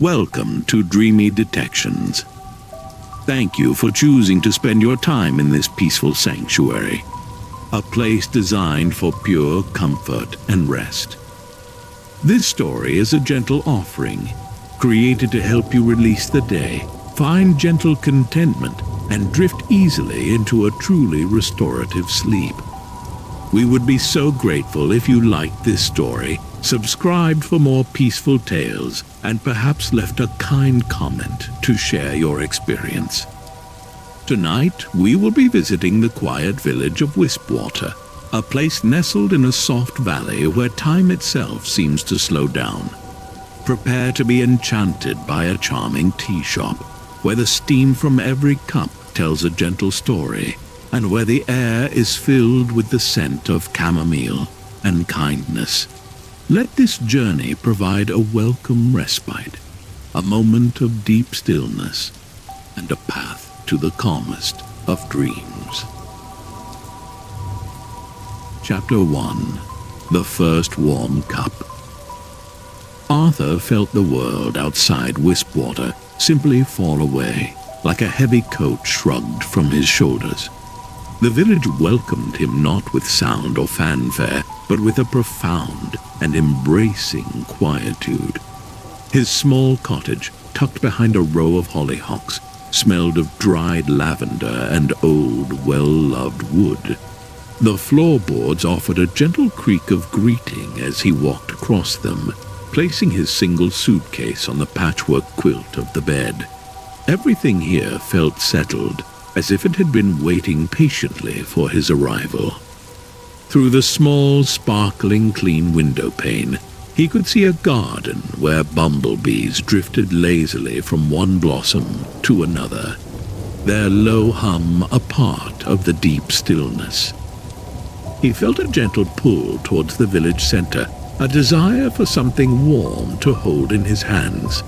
Welcome to Dreamy Detections. Thank you for choosing to spend your time in this peaceful sanctuary, a place designed for pure comfort and rest. This story is a gentle offering, created to help you release the day, find gentle contentment, and drift easily into a truly restorative sleep. We would be so grateful if you liked this story, subscribed for more peaceful tales, and perhaps left a kind comment to share your experience. Tonight, we will be visiting the quiet village of Wispwater, a place nestled in a soft valley where time itself seems to slow down. Prepare to be enchanted by a charming tea shop, where the steam from every cup tells a gentle story, and where the air is filled with the scent of chamomile and kindness. Let this journey provide a welcome respite, a moment of deep stillness, and a path to the calmest of dreams. Chapter 1. The First Warm Cup. Arthur felt the world outside Wispwater simply fall away, like a heavy coat shrugged from his shoulders. The village welcomed him not with sound or fanfare, but with a profound and embracing quietude. His small cottage, tucked behind a row of hollyhocks, smelled of dried lavender and old, well-loved wood. The floorboards offered a gentle creak of greeting as he walked across them, placing his single suitcase on the patchwork quilt of the bed. Everything here felt settled, as if it had been waiting patiently for his arrival. Through the small, sparkling, clean window pane, he could see a garden where bumblebees drifted lazily from one blossom to another, their low hum a part of the deep stillness. He felt a gentle pull towards the village center, a desire for something warm to hold in his hands.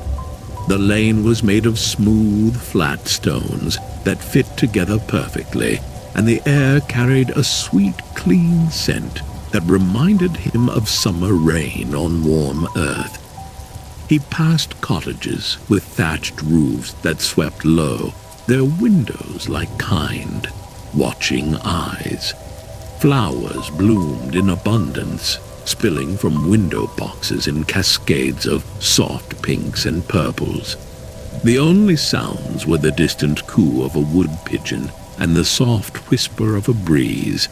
The lane was made of smooth, flat stones that fit together perfectly, and the air carried a sweet, clean scent that reminded him of summer rain on warm earth. He passed cottages with thatched roofs that swept low, their windows like kind, watching eyes. Flowers bloomed in abundance, spilling from window boxes in cascades of soft pinks and purples. The only sounds were the distant coo of a wood pigeon and the soft whisper of a breeze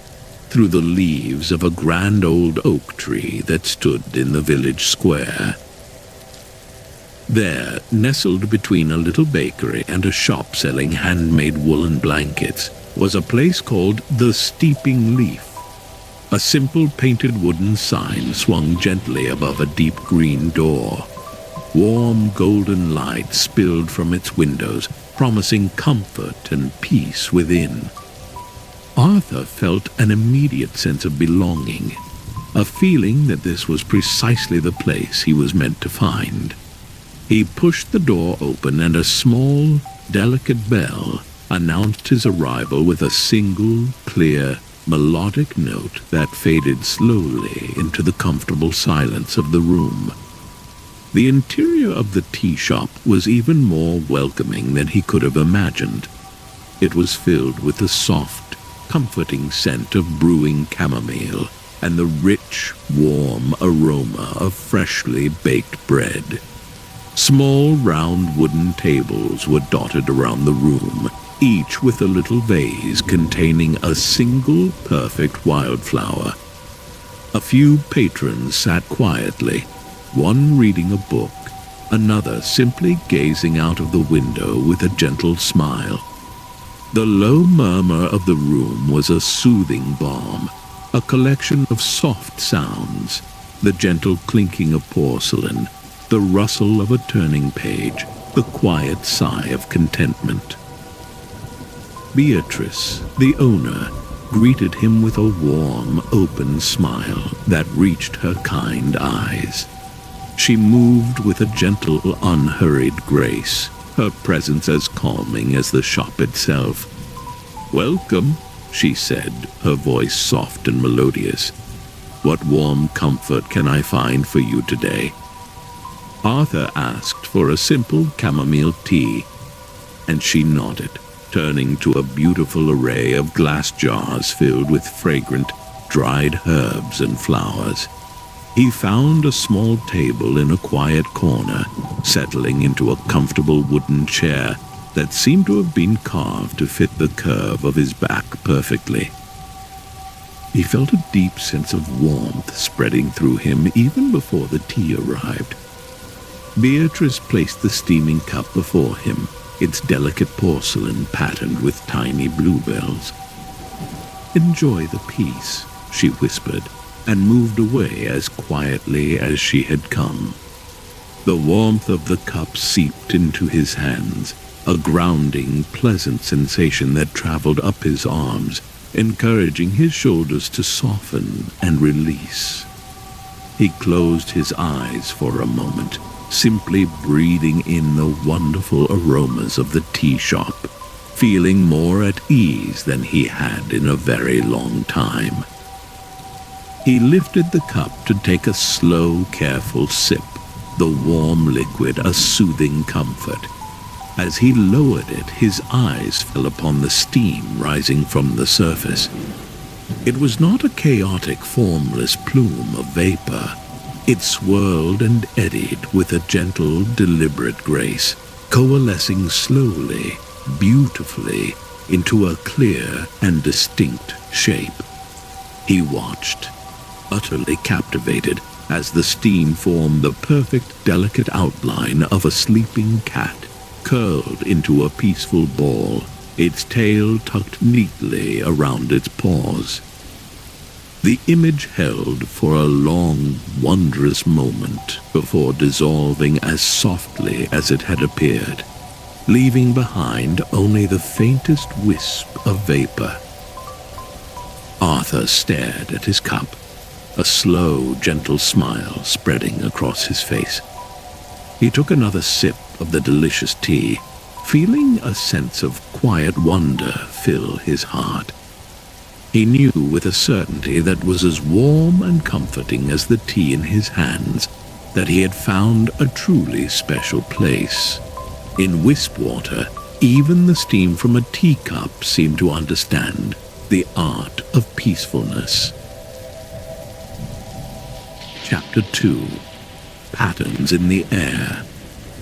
through the leaves of a grand old oak tree that stood in the village square. There, nestled between a little bakery and a shop selling handmade woolen blankets, was a place called the Steeping Leaf. A simple painted wooden sign swung gently above a deep green door. Warm golden light spilled from its windows, promising comfort and peace within. Arthur felt an immediate sense of belonging, a feeling that this was precisely the place he was meant to find. He pushed the door open, and a small, delicate bell announced his arrival with a single, clear, melodic note that faded slowly into the comfortable silence of the room. The interior of the tea shop was even more welcoming than he could have imagined. It was filled with the soft, comforting scent of brewing chamomile and the rich, warm aroma of freshly baked bread. Small, round wooden tables were dotted around the room, each with a little vase containing a single perfect wildflower. A few patrons sat quietly, one reading a book, another simply gazing out of the window with a gentle smile. The low murmur of the room was a soothing balm, a collection of soft sounds, the gentle clinking of porcelain, the rustle of a turning page, the quiet sigh of contentment. Beatrice, the owner, greeted him with a warm, open smile that reached her kind eyes. She moved with a gentle, unhurried grace, her presence as calming as the shop itself. "Welcome," she said, her voice soft and melodious. "What warm comfort can I find for you today?" Arthur asked for a simple chamomile tea, and she nodded, turning to a beautiful array of glass jars filled with fragrant, dried herbs and flowers. He found a small table in a quiet corner, settling into a comfortable wooden chair that seemed to have been carved to fit the curve of his back perfectly. He felt a deep sense of warmth spreading through him even before the tea arrived. Beatrice placed the steaming cup before him, its delicate porcelain patterned with tiny bluebells. "Enjoy the peace," she whispered, and moved away as quietly as she had come. The warmth of the cup seeped into his hands, a grounding, pleasant sensation that traveled up his arms, encouraging his shoulders to soften and release. He closed his eyes for a moment, simply breathing in the wonderful aromas of the tea shop, feeling more at ease than he had in a very long time. He lifted the cup to take a slow, careful sip, the warm liquid a soothing comfort. As he lowered it, his eyes fell upon the steam rising from the surface. It was not a chaotic, formless plume of vapor. It swirled and eddied with a gentle, deliberate grace, coalescing slowly, beautifully, into a clear and distinct shape. He watched, utterly captivated, as the steam formed the perfect, delicate outline of a sleeping cat, curled into a peaceful ball, its tail tucked neatly around its paws. The image held for a long, wondrous moment before dissolving as softly as it had appeared, leaving behind only the faintest wisp of vapor. Arthur stared at his cup, a slow, gentle smile spreading across his face. He took another sip of the delicious tea, feeling a sense of quiet wonder fill his heart. He knew with a certainty that was as warm and comforting as the tea in his hands that he had found a truly special place. In Wispwater, even the steam from a teacup seemed to understand the art of peacefulness. Chapter 2. Patterns in the Air.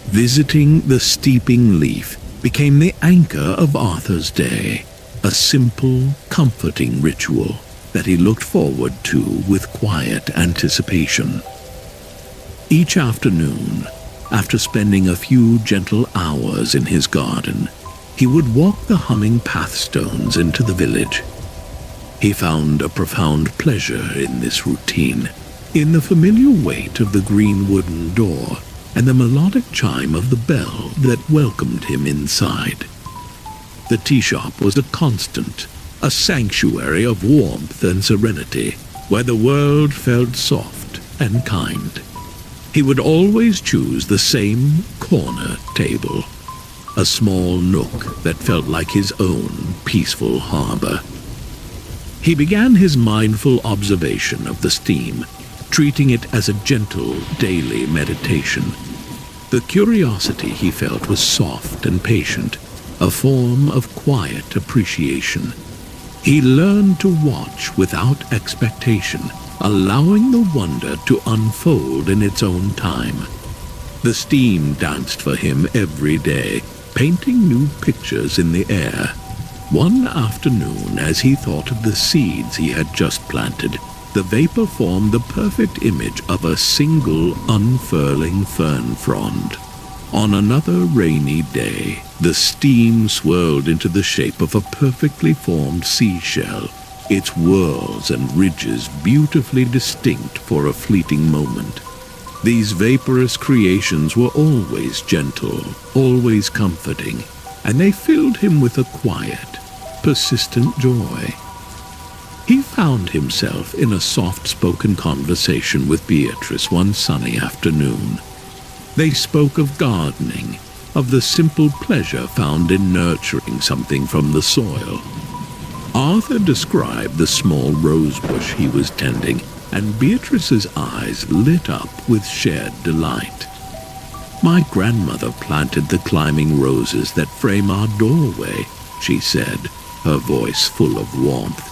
Visiting the steeping leaf became the anchor of Arthur's day, a simple, comforting ritual that he looked forward to with quiet anticipation. Each afternoon, after spending a few gentle hours in his garden, he would walk the humming pathstones into the village. He found a profound pleasure in this routine, in the familiar weight of the green wooden door and the melodic chime of the bell that welcomed him inside. The tea shop was a constant, a sanctuary of warmth and serenity, where the world felt soft and kind. He would always choose the same corner table, a small nook that felt like his own peaceful harbor. He began his mindful observation of the steam, treating it as a gentle, daily meditation. The curiosity he felt was soft and patient, a form of quiet appreciation. He learned to watch without expectation, allowing the wonder to unfold in its own time. The steam danced for him every day, painting new pictures in the air. One afternoon, as he thought of the seeds he had just planted, the vapor formed the perfect image of a single unfurling fern frond. On another rainy day, the steam swirled into the shape of a perfectly formed seashell, its whorls and ridges beautifully distinct for a fleeting moment. These vaporous creations were always gentle, always comforting, and they filled him with a quiet, persistent joy. He found himself in a soft-spoken conversation with Beatrice one sunny afternoon. They spoke of gardening, of the simple pleasure found in nurturing something from the soil. Arthur described the small rose bush he was tending, and Beatrice's eyes lit up with shared delight. "My grandmother planted the climbing roses that frame our doorway," she said, her voice full of warmth.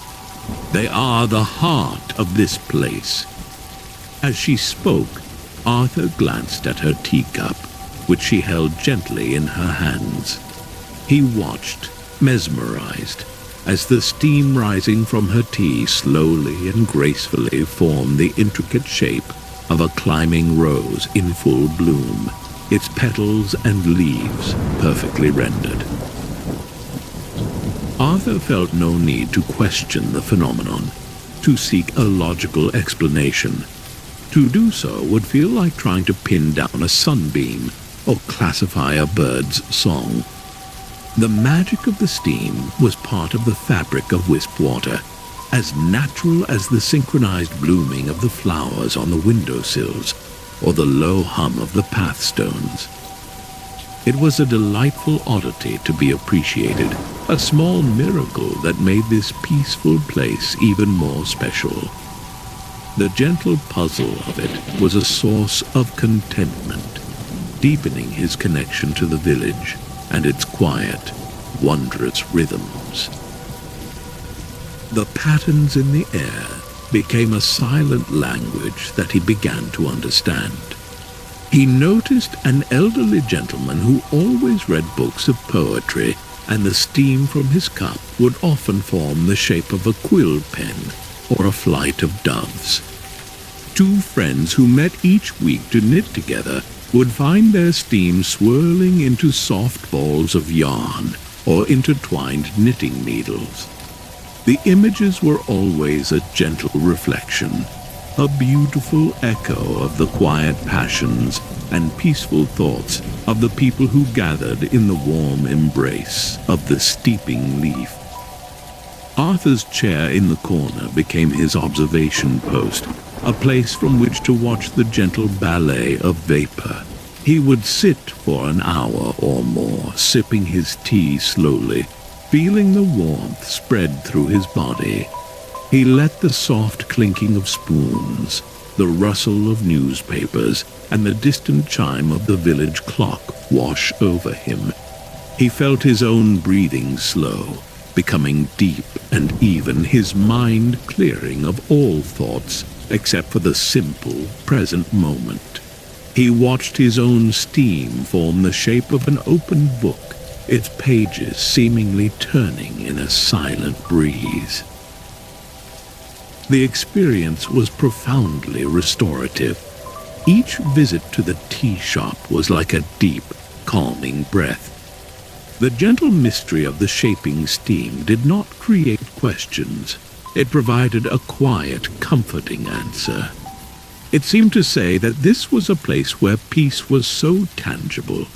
"They are the heart of this place." As she spoke, Arthur glanced at her teacup, which she held gently in her hands. He watched, mesmerized, as the steam rising from her tea slowly and gracefully formed the intricate shape of a climbing rose in full bloom, its petals and leaves perfectly rendered. Arthur felt no need to question the phenomenon, to seek a logical explanation. To do so would feel like trying to pin down a sunbeam or classify a bird's song. The magic of the steam was part of the fabric of Wispwater, as natural as the synchronized blooming of the flowers on the windowsills or the low hum of the pathstones. It was a delightful oddity to be appreciated, a small miracle that made this peaceful place even more special. The gentle puzzle of it was a source of contentment, deepening his connection to the village and its quiet, wondrous rhythms. The patterns in the air became a silent language that he began to understand. He noticed an elderly gentleman who always read books of poetry, and the steam from his cup would often form the shape of a quill pen or a flight of doves. Two friends who met each week to knit together would find their steam swirling into soft balls of yarn or intertwined knitting needles. The images were always a gentle reflection, a beautiful echo of the quiet passions and peaceful thoughts of the people who gathered in the warm embrace of the steeping leaf. Arthur's chair in the corner became his observation post, a place from which to watch the gentle ballet of vapor. He would sit for an hour or more, sipping his tea slowly, feeling the warmth spread through his body. He let the soft clinking of spoons, the rustle of newspapers, and the distant chime of the village clock wash over him. He felt his own breathing slow, becoming deep and even, his mind clearing of all thoughts except for the simple, present moment. He watched his own steam form the shape of an open book, its pages seemingly turning in a silent breeze. The experience was profoundly restorative. Each visit to the tea shop was like a deep, calming breath. The gentle mystery of the shaping steam did not create questions. It provided a quiet, comforting answer. It seemed to say that this was a place where peace was so tangible,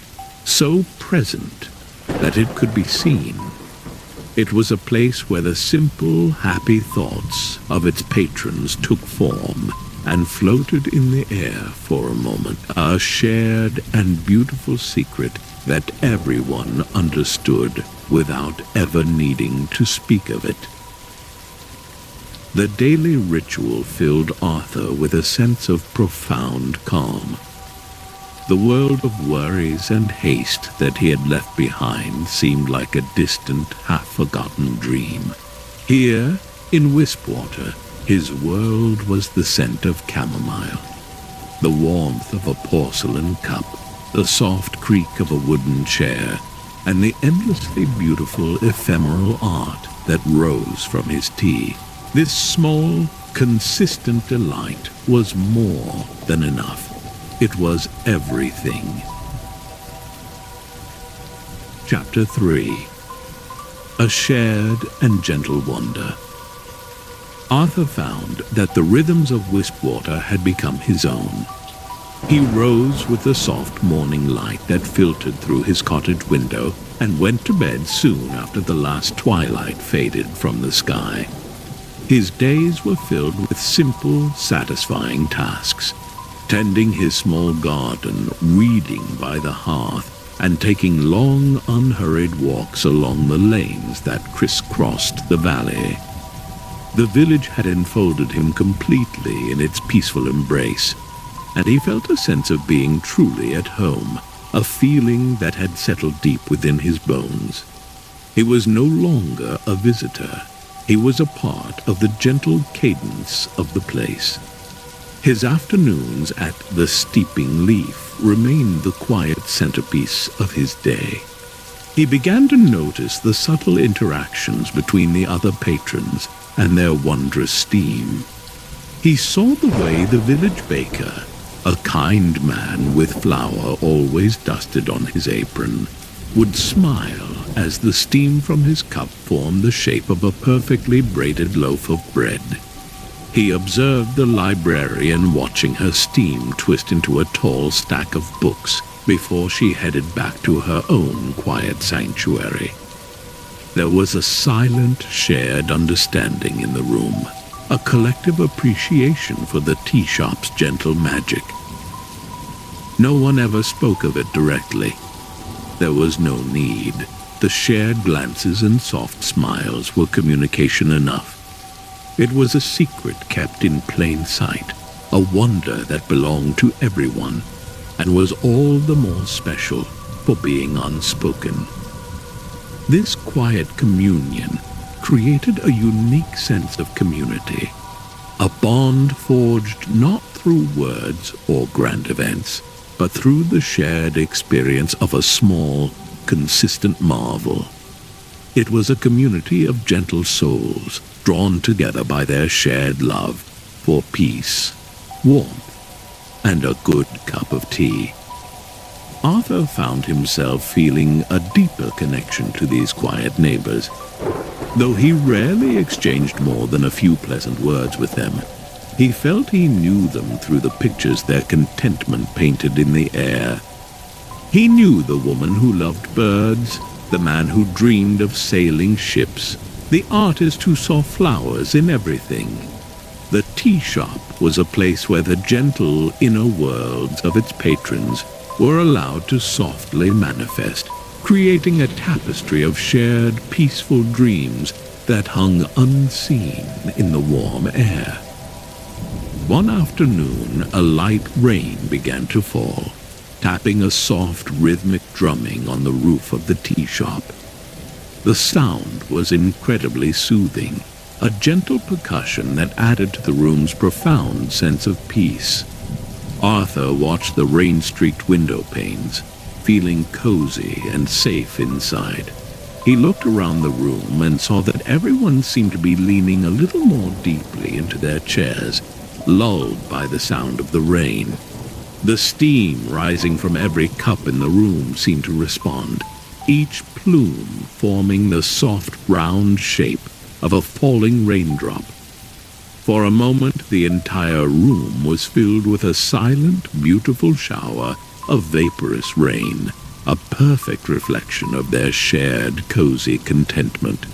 so present, that it could be seen. It was a place where the simple, happy thoughts of its patrons took form and floated in the air for a moment, a shared and beautiful secret that everyone understood without ever needing to speak of it. The daily ritual filled Arthur with a sense of profound calm. The world of worries and haste that he had left behind seemed like a distant, half-forgotten dream. Here, in Wispwater, his world was the scent of chamomile, the warmth of a porcelain cup, the soft creak of a wooden chair, and the endlessly beautiful ephemeral art that rose from his tea. This small, consistent delight was more than enough. It was everything. Chapter 3. A shared and gentle wonder. Arthur found that the rhythms of Wispwater had become his own. He rose with the soft morning light that filtered through his cottage window and went to bed soon after the last twilight faded from the sky. His days were filled with simple, satisfying tasks, tending his small garden, reading by the hearth, and taking long, unhurried walks along the lanes that crisscrossed the valley. The village had enfolded him completely in its peaceful embrace. and he felt a sense of being truly at home, a feeling that had settled deep within his bones. He was no longer a visitor. He was a part of the gentle cadence of the place. His afternoons at the Steeping Leaf remained the quiet centerpiece of his day. He began to notice the subtle interactions between the other patrons and their wondrous steam. He saw the way the village baker, a kind man with flour always dusted on his apron, would smile as the steam from his cup formed the shape of a perfectly braided loaf of bread. He observed the librarian watching her steam twist into a tall stack of books before she headed back to her own quiet sanctuary. There was a silent, shared understanding in the room, a collective appreciation for the tea shop's gentle magic. No one ever spoke of it directly. There was no need. The shared glances and soft smiles were communication enough. It was a secret kept in plain sight, a wonder that belonged to everyone, and was all the more special for being unspoken. This quiet communion created a unique sense of community, a bond forged not through words or grand events, but through the shared experience of a small, consistent marvel. It was a community of gentle souls, drawn together by their shared love for peace, warmth, and a good cup of tea. Arthur found himself feeling a deeper connection to these quiet neighbors. Though he rarely exchanged more than a few pleasant words with them, he felt he knew them through the pictures their contentment painted in the air. He knew the woman who loved birds, the man who dreamed of sailing ships, the artist who saw flowers in everything. The tea shop was a place where the gentle inner worlds of its patrons were allowed to softly manifest, creating a tapestry of shared, peaceful dreams that hung unseen in the warm air. One afternoon, a light rain began to fall, tapping a soft, rhythmic drumming on the roof of the tea shop. The sound was incredibly soothing, a gentle percussion that added to the room's profound sense of peace. Arthur watched the rain-streaked window panes, feeling cozy and safe inside. He looked around the room and saw that everyone seemed to be leaning a little more deeply into their chairs, lulled by the sound of the rain. The steam rising from every cup in the room seemed to respond, each plume forming the soft, round shape of a falling raindrop. For a moment, the entire room was filled with a silent, beautiful shower of vaporous rain, a perfect reflection of their shared, cozy contentment.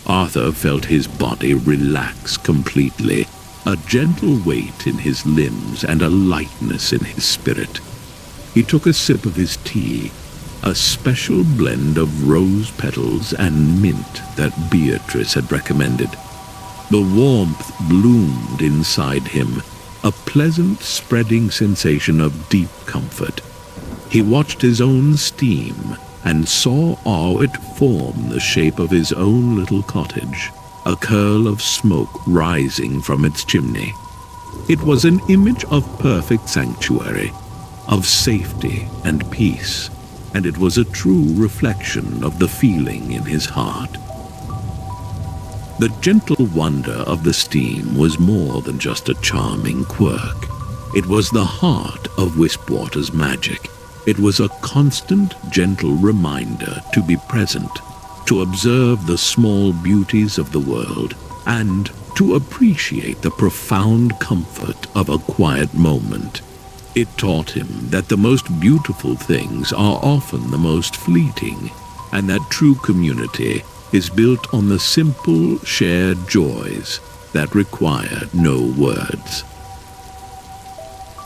Arthur felt his body relax completely, a gentle weight in his limbs and a lightness in his spirit. He took a sip of his tea, a special blend of rose petals and mint that Beatrice had recommended. The warmth bloomed inside him, a pleasant spreading sensation of deep comfort. He watched his own steam and saw how it formed the shape of his own little cottage, a curl of smoke rising from its chimney. It was an image of perfect sanctuary, of safety and peace, and it was a true reflection of the feeling in his heart. The gentle wonder of the steam was more than just a charming quirk. It was the heart of Wispwater's magic. It was a constant, gentle reminder to be present, to observe the small beauties of the world, and to appreciate the profound comfort of a quiet moment. It taught him that the most beautiful things are often the most fleeting, and that true community is built on the simple, shared joys that require no words.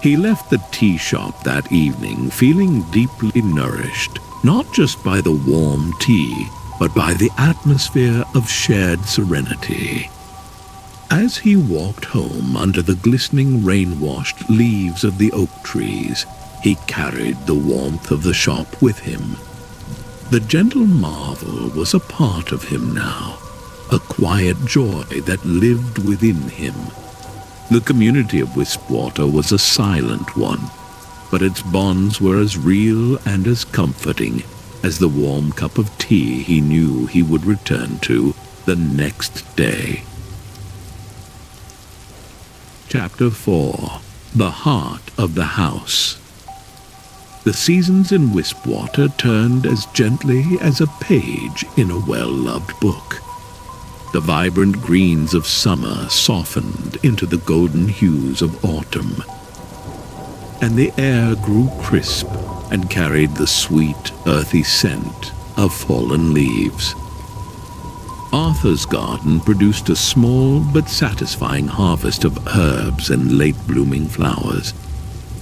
He left the tea shop that evening feeling deeply nourished, not just by the warm tea, but by the atmosphere of shared serenity. As he walked home under the glistening rain-washed leaves of the oak trees, he carried the warmth of the shop with him. The gentle marvel was a part of him now, a quiet joy that lived within him. The community of Wispwater was a silent one, but its bonds were as real and as comforting as the warm cup of tea he knew he would return to the next day. Chapter 4. The Heart of the House. The seasons in Wispwater turned as gently as a page in a well-loved book. The vibrant greens of summer softened into the golden hues of autumn, and the air grew crisp and carried the sweet, earthy scent of fallen leaves. Arthur's garden produced a small but satisfying harvest of herbs and late-blooming flowers.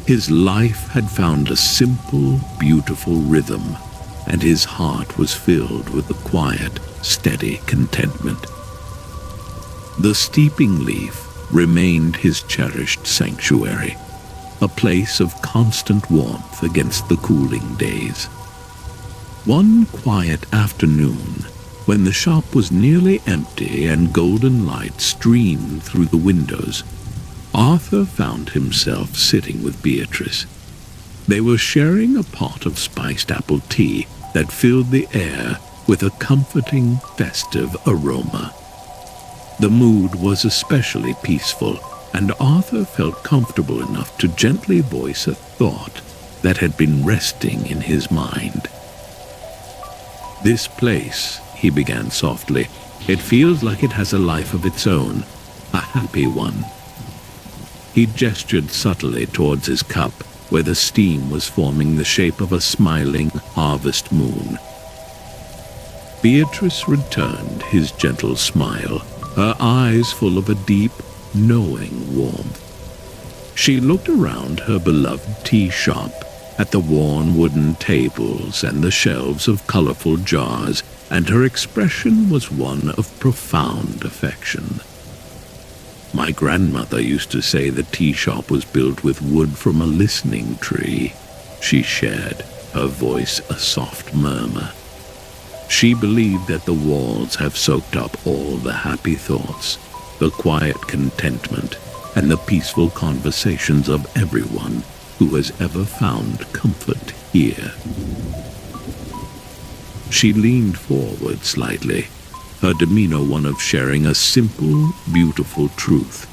His life had found a simple, beautiful rhythm, and his heart was filled with a quiet, steady contentment. The steeping leaf remained his cherished sanctuary, a place of constant warmth against the cooling days. One quiet afternoon, when the shop was nearly empty and golden light streamed through the windows, Arthur found himself sitting with Beatrice. They were sharing a pot of spiced apple tea that filled the air with a comforting, festive aroma. The mood was especially peaceful, and Arthur felt comfortable enough to gently voice a thought that had been resting in his mind. "This place," he began softly, "it feels like it has a life of its own, a happy one." He gestured subtly towards his cup, where the steam was forming the shape of a smiling harvest moon. Beatrice returned his gentle smile, her eyes full of a deep, knowing warmth. She looked around her beloved tea shop, at the worn wooden tables and the shelves of colorful jars, and her expression was one of profound affection. "My grandmother used to say the tea shop was built with wood from a listening tree," she shared, her voice a soft murmur. She believed that the walls have soaked up all the happy thoughts, the quiet contentment, and the peaceful conversations of everyone who has ever found comfort here. She leaned forward slightly, her demeanor one of sharing a simple, beautiful truth.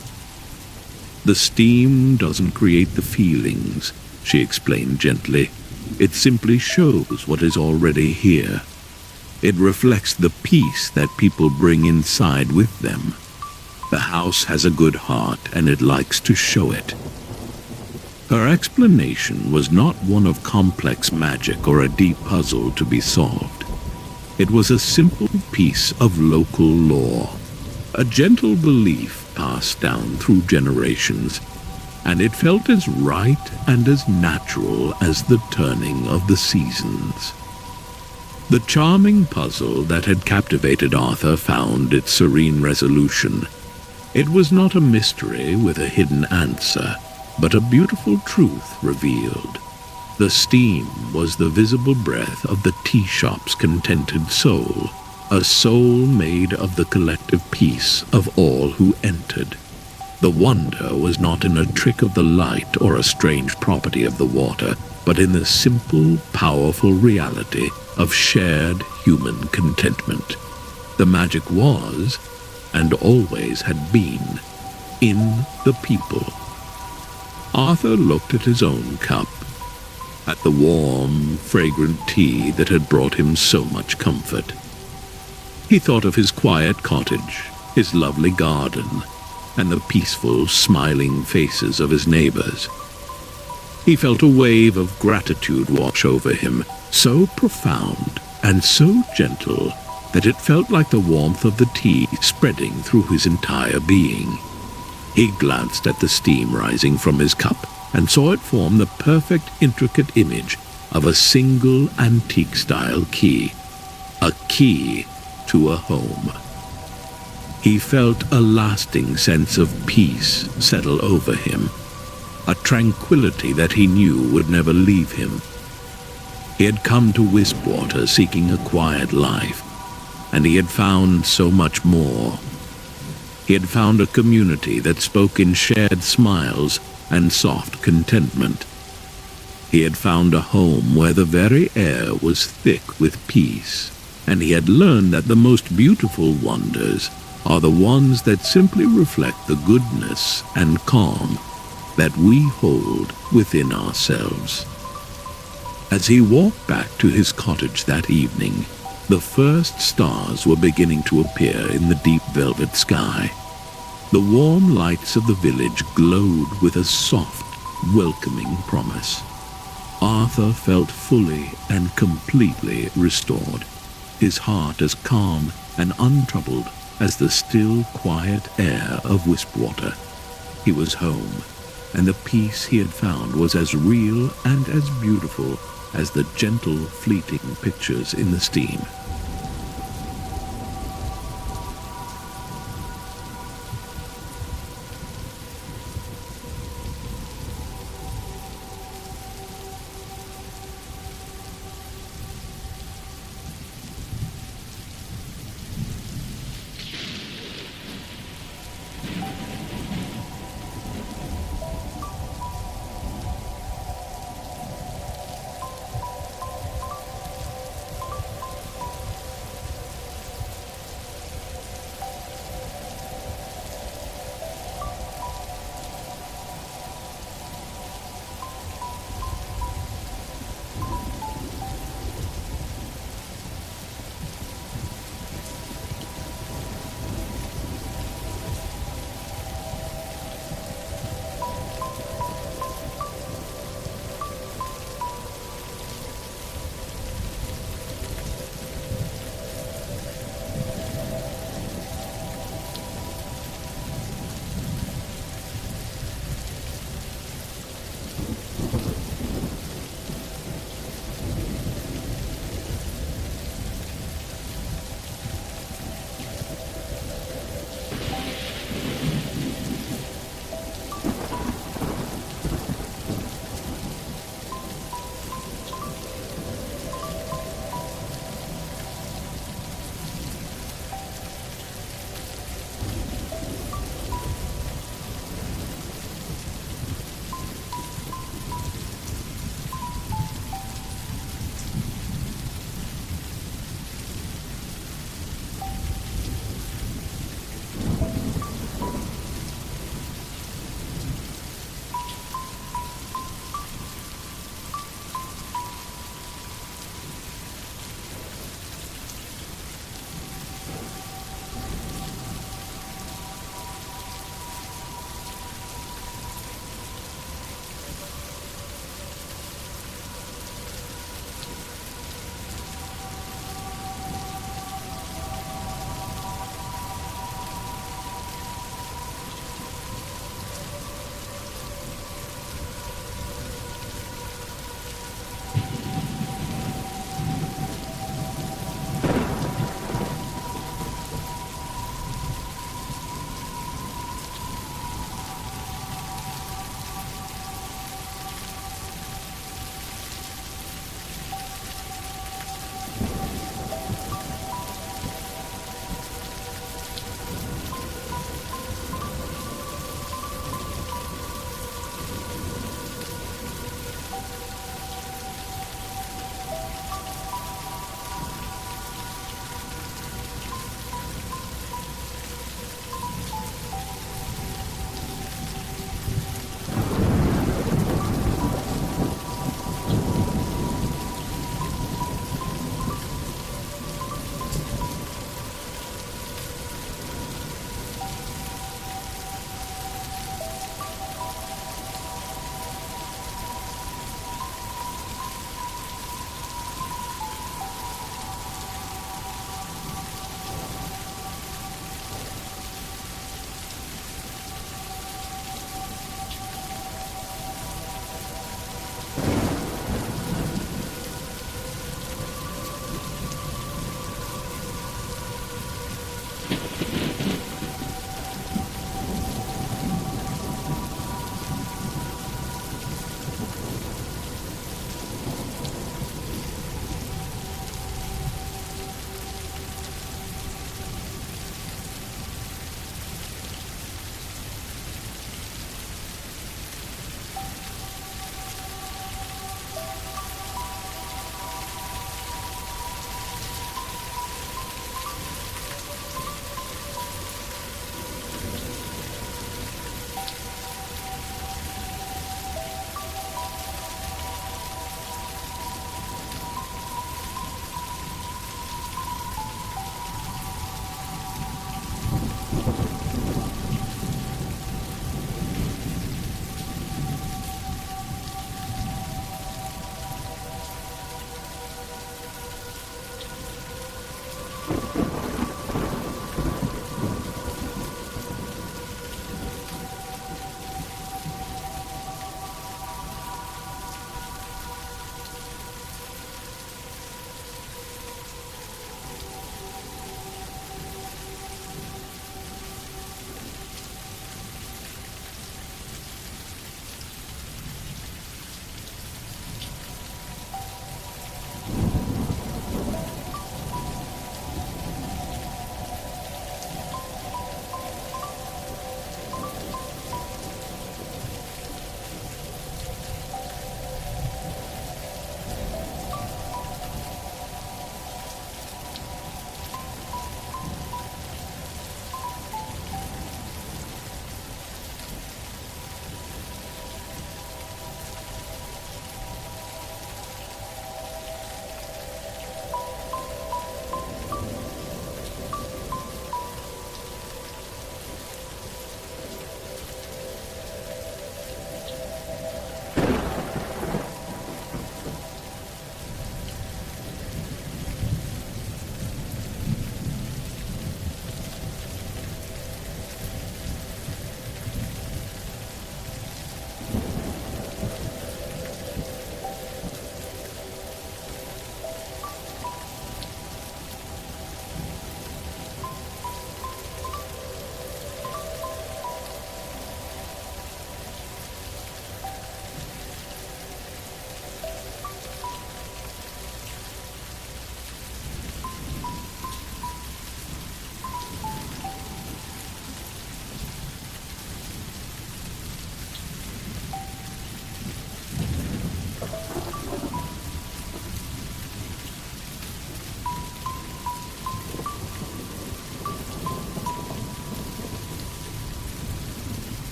"The steam doesn't create the feelings," she explained gently. "It simply shows what is already here. It reflects the peace that people bring inside with them. The house has a good heart, and it likes to show it." Her explanation was not one of complex magic or a deep puzzle to be solved. It was a simple piece of local lore, a gentle belief passed down through generations, and it felt as right and as natural as the turning of the seasons. The charming puzzle that had captivated Arthur found its serene resolution. It was not a mystery with a hidden answer, but a beautiful truth revealed. The steam was the visible breath of the tea shop's contented soul, a soul made of the collective peace of all who entered. The wonder was not in a trick of the light or a strange property of the water, but in the simple, powerful reality of shared human contentment. The magic was, and always had been, in the people. Arthur looked at his own cup, at the warm, fragrant tea that had brought him so much comfort. He thought of his quiet cottage, his lovely garden, and the peaceful, smiling faces of his neighbors. He felt a wave of gratitude wash over him, so profound and so gentle that it felt like the warmth of the tea spreading through his entire being. He glanced at the steam rising from his cup and saw it form the perfect, intricate image of a single antique-style key, a key to a home. He felt a lasting sense of peace settle over him, a tranquility that he knew would never leave him. He had come to Wispwater seeking a quiet life, and he had found so much more. He had found a community that spoke in shared smiles and soft contentment. He had found a home where the very air was thick with peace, and he had learned that the most beautiful wonders are the ones that simply reflect the goodness and calm that we hold within ourselves. As he walked back to his cottage that evening, the first stars were beginning to appear in the deep velvet sky. The warm lights of the village glowed with a soft, welcoming promise. Arthur felt fully and completely restored, his heart as calm and untroubled as the still, quiet air of Wispwater. He was home, and the peace he had found was as real and as beautiful as the gentle, fleeting pictures in the steam.